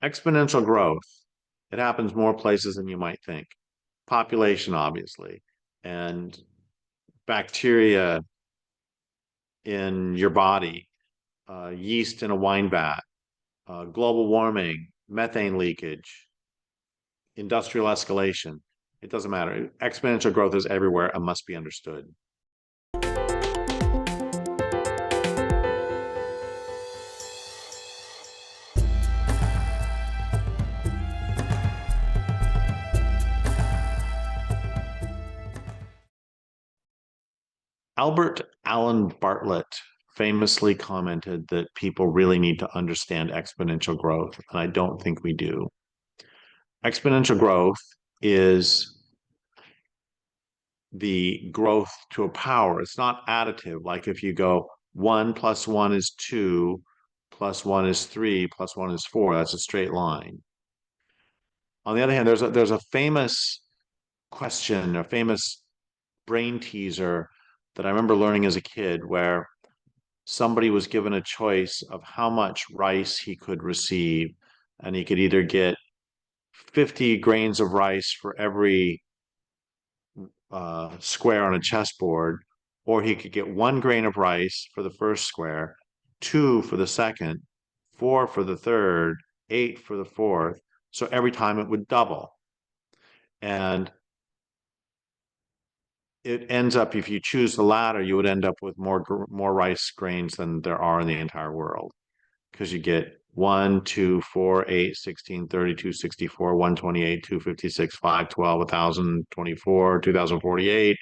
exponential growth, it happens more places than you might think. Population, obviously, and bacteria in your body, yeast in a wine vat, global warming, methane leakage, industrial escalation. It doesn't matter. Exponential growth is everywhere and must be understood. Albert Allen Bartlett famously commented that people really need to understand exponential growth, and I don't think we do. Exponential growth is the growth to a power. It's not additive. Like if you go 1 plus 1 is 2, plus 1 is 3, plus 1 is 4, that's a straight line. On the other hand, there's a famous question, a famous brain teaser that I remember learning as a kid where somebody was given a choice of how much rice he could receive, and he could either get 50 grains of rice for every square on a chessboard, or he could get 1 grain of rice for the first square, 2 for the second, 4 for the third, 8 for the fourth. So every time it would double. And it ends up, if you choose the latter, you would end up with more rice grains than there are in the entire world, because you get 1, 2, 4, 8, 16, 32, 64, 128, 256, 512, 1024, 2048,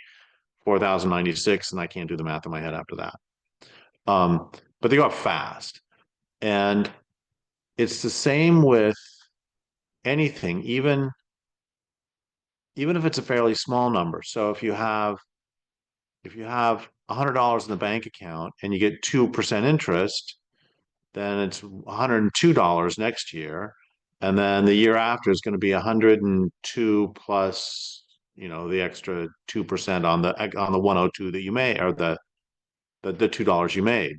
4096, and I can't do the math in my head after that. But they go up fast. And it's the same with anything, even if it's a fairly small number. So if you have $100 in the bank account and you get 2% interest, then it's $102 next year. And then the year after is going to be 102 plus, the extra 2% on the 102 that you made, or the $2 you made.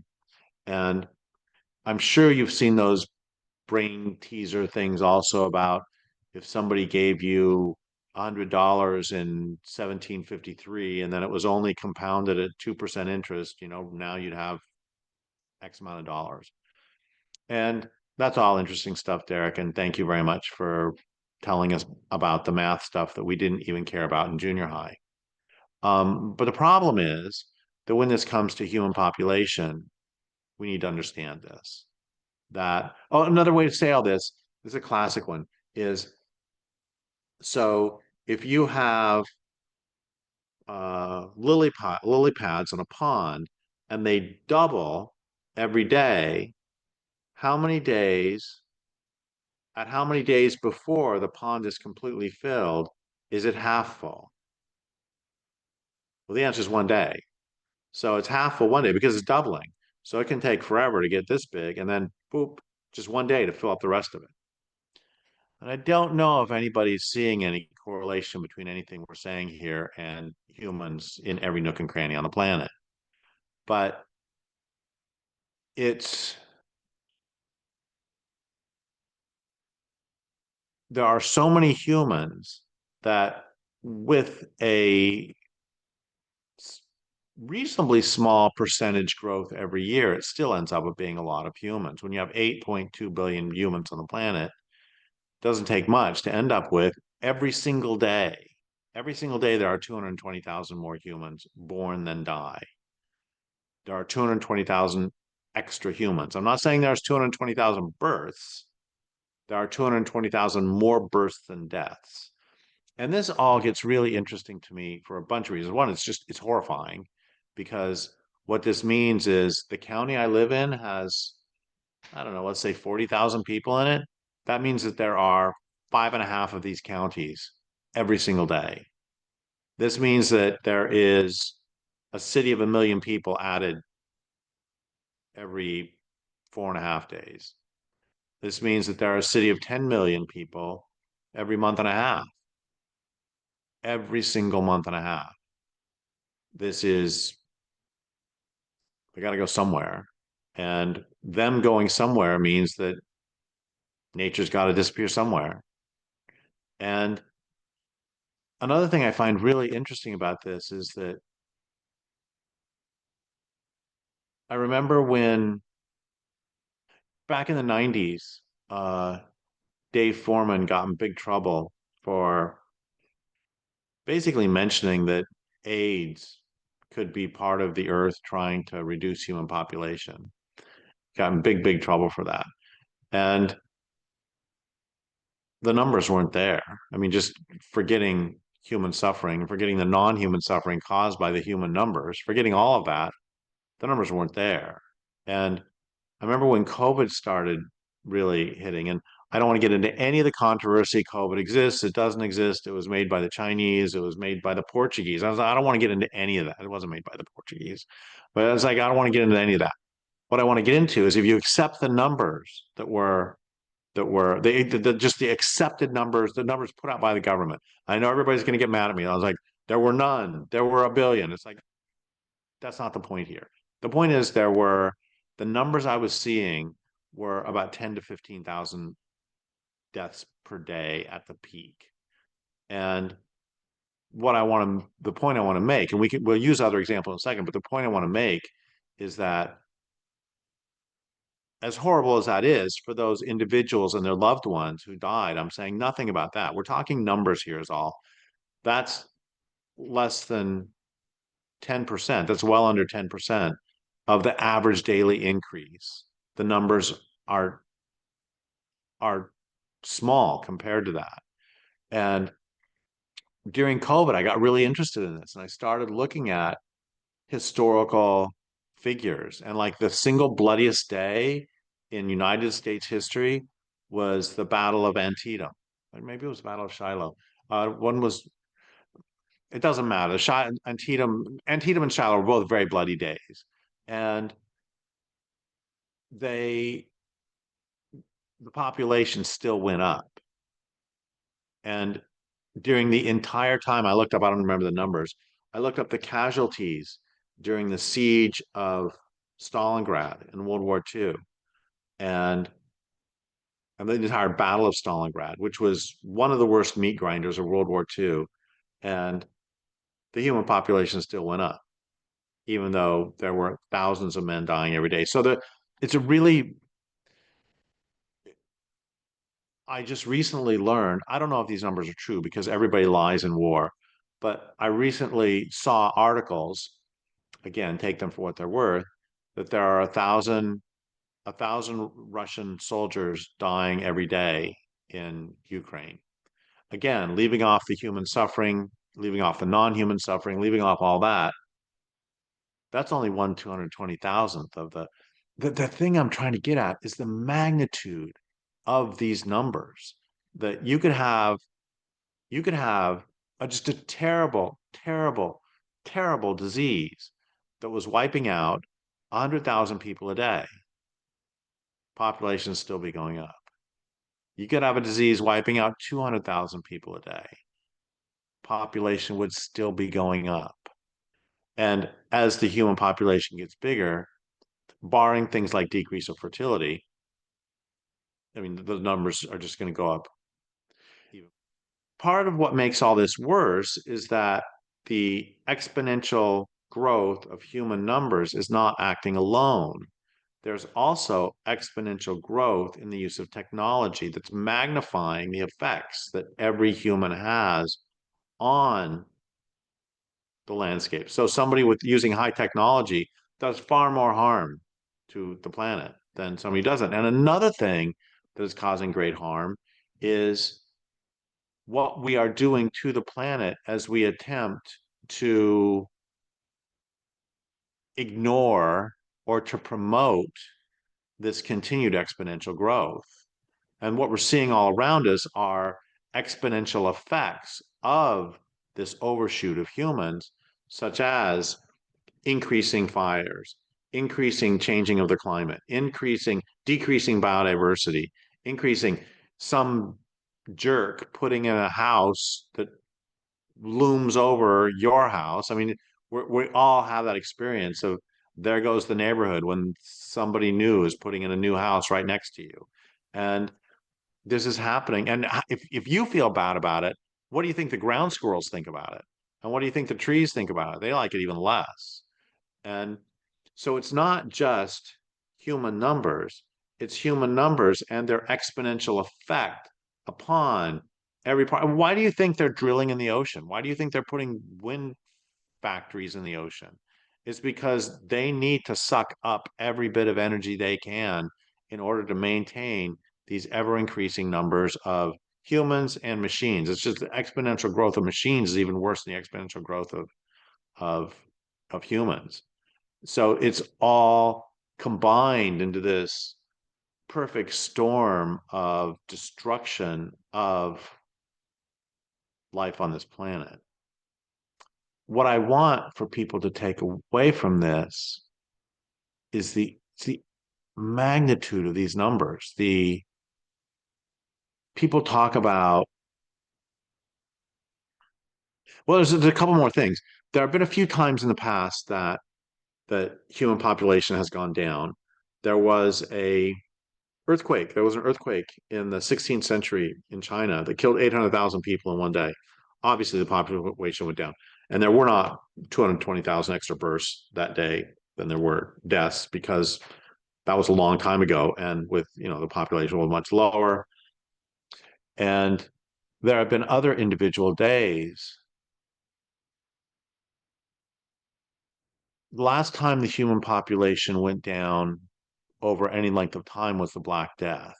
And I'm sure you've seen those brain teaser things also about if somebody gave you $100 in 1753 and then it was only compounded at 2% interest, now you'd have X amount of dollars. And that's all interesting stuff, Derrick. And thank you very much for telling us about the math stuff that we didn't even care about in junior high. But the problem is that when this comes to human population, we need to understand this. Another way to say all this is a classic one, is so if you have lily pads on a pond and they double every day, how many days before the pond is completely filled is it half full? Well, the answer is 1 day. So it's half full 1 day because it's doubling. So it can take forever to get this big, and then boop, just 1 day to fill up the rest of it. And I don't know if anybody's seeing any correlation between anything we're saying here and humans in every nook and cranny on the planet. But there are so many humans that with a reasonably small percentage growth every year, it still ends up with being a lot of humans. When you have 8.2 billion humans on the planet, it doesn't take much to end up with every single day. Every single day, there are 220,000 more humans born than die. There are 220,000 extra humans. I'm not saying there's 220,000 births. There are 220,000 more births than deaths. And this all gets really interesting to me for a bunch of reasons. One, it's horrifying, because what this means is the county I live in has, I don't know, let's say 40,000 people in it. That means that there are 5.5 of these counties every single day. This means that there is a city of 1 million people added every 4.5 days. This means that there are a city of 10 million people every month and a half. Every single month and a half. They got to go somewhere. And them going somewhere means that Nature's got to disappear somewhere. And another thing I find really interesting about this is that I remember when back in the 90s, Dave Foreman got in big trouble for basically mentioning that AIDS could be part of the earth trying to reduce human population. Got in big trouble for that. And the numbers weren't there. I mean, just forgetting human suffering, forgetting the non-human suffering caused by the human numbers, forgetting all of that, the numbers weren't there. And I remember when COVID started really hitting, and I don't want to get into any of the controversy. COVID exists, it doesn't exist. It was made by the Chinese, it was made by the Portuguese. I don't want to get into any of that. It wasn't made by the Portuguese. But I was like, I don't want to get into any of that. What I want to get into is if you accept the numbers just the accepted numbers, the numbers put out by the government. I know everybody's going to get mad at me. I was like, there were none, there were a billion. It's like, that's not the point here. The point is the numbers I was seeing were about 10 to 15,000 deaths per day at the peak. And the point I want to make, and we'll use other examples in a second, but the point I want to make is that as horrible as that is for those individuals and their loved ones who died, I'm saying nothing about that. We're talking numbers here is all. That's less than 10%. That's well under 10% of the average daily increase. The numbers are are small compared to that. And during COVID, I got really interested in this and I started looking at historical figures. And like the single bloodiest day in United States history was the Battle of Antietam. Or maybe it was the Battle of Shiloh. One was, it doesn't matter. Antietam and Shiloh were both very bloody days. And they, the population still went up. And during the entire time I looked up, I don't remember the numbers, I looked up the casualties during the siege of Stalingrad in World War II and the entire Battle of Stalingrad, which was one of the worst meat grinders of World War II. And the human population still went up, even though there were thousands of men dying every day. So it's a really, I just recently learned, I don't know if these numbers are true because everybody lies in war, but I recently saw articles, again, take them for what they're worth, that there are a thousand Russian soldiers dying every day in Ukraine. Again, leaving off the human suffering, leaving off the non-human suffering, leaving off all that. That's only 1/220,000th of the thing I'm trying to get at is the magnitude of these numbers that you could have just a terrible disease that was wiping out 100,000 people a day. Population still be going up. You could have a disease wiping out 200,000 people a day. Population would still be going up. And as the human population gets bigger, barring things like decrease of fertility, I mean, the numbers are just going to go up. Part of what makes all this worse is that the exponential growth of human numbers is not acting alone. There's also exponential growth in the use of technology that's magnifying the effects that every human has on the landscape. So somebody with using high technology does far more harm to the planet than somebody doesn't. And another thing that is causing great harm is what we are doing to the planet as we attempt to ignore or to promote this continued exponential growth. And what we're seeing all around us are exponential effects of this overshoot of humans, such as increasing fires, increasing changing of the climate, decreasing biodiversity, increasing some jerk putting in a house that looms over your house. I mean, we all have that experience of there goes the neighborhood when somebody new is putting in a new house right next to you. And this is happening. And if you feel bad about it, what do you think the ground squirrels think about it? And what do you think the trees think about it? They like it even less. And so it's not just human numbers, it's human numbers and their exponential effect upon every part. Why do you think they're drilling in the ocean? Why do you think they're putting wind factories in the ocean? It's because they need to suck up every bit of energy they can in order to maintain these ever increasing numbers of humans and machines. It's just the exponential growth of machines is even worse than the exponential growth of of humans. So it's all combined into this perfect storm of destruction of life on this planet. What I want for people to take away from this is the magnitude of these numbers. The people talk about, well, there's a couple more things. There have been a few times in the past that human population has gone down. There was a earthquake. There was an earthquake in the 16th century in China that killed 800,000 people in one day. Obviously, the population went down, and there were not 220,000 extra births that day than there were deaths because that was a long time ago, and with the population was much lower. And there have been other individual days. The last time the human population went down over any length of time was the Black Death,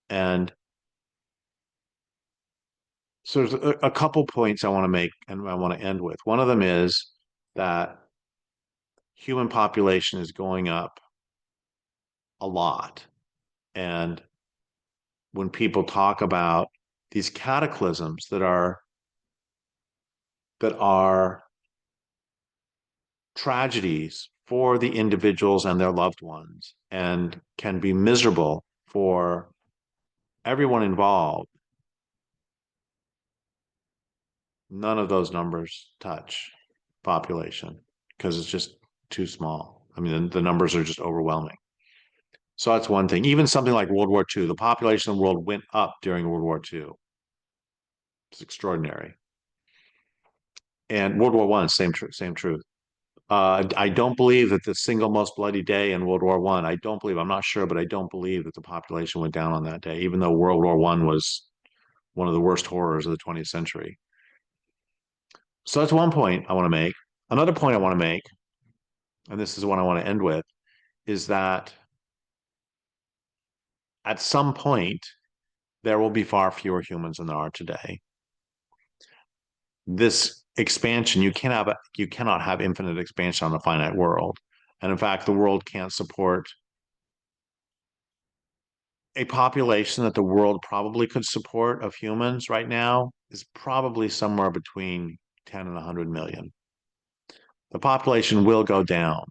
and so there's a couple points I want to make and I want to end with. One of them is that human population is going up a lot. And when people talk about these cataclysms that are tragedies for the individuals and their loved ones and can be miserable for everyone involved, none of those numbers touch population because it's just too small. I mean, the numbers are just overwhelming. So that's one thing. Even something like World War II, the population of the world went up during World War II. It's extraordinary. And World War One, same truth. I don't believe that the single most bloody day in World War One. I don't believe. I'm not sure, but I don't believe that the population went down on that day, even though World War One was one of the worst horrors of the 20th century. So that's one point I want to make. Another point I want to make, and this is the one I want to end with, is that at some point there will be far fewer humans than there are today. This expansion, you cannot have infinite expansion on a finite world. And in fact, the world can't support a population that the world probably could support of humans right now is probably somewhere between 10 and 100 million. The population will go down.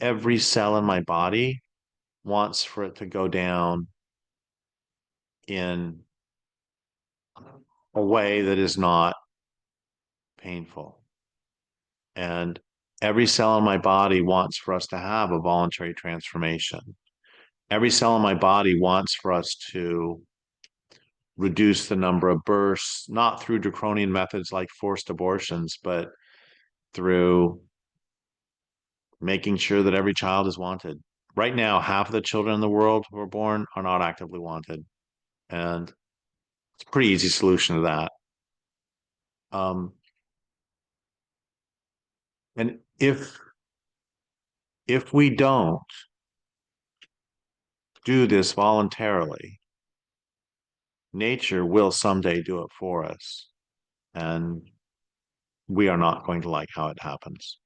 Every cell in my body wants for it to go down in a way that is not painful. And every cell in my body wants for us to have a voluntary transformation. Every cell in my body wants for us to reduce the number of births, not through draconian methods like forced abortions, but through making sure that every child is wanted. Right now, half of the children in the world who are born are not actively wanted. And it's a pretty easy solution to that. And if we don't do this voluntarily, nature will someday do it for us. And we are not going to like how it happens.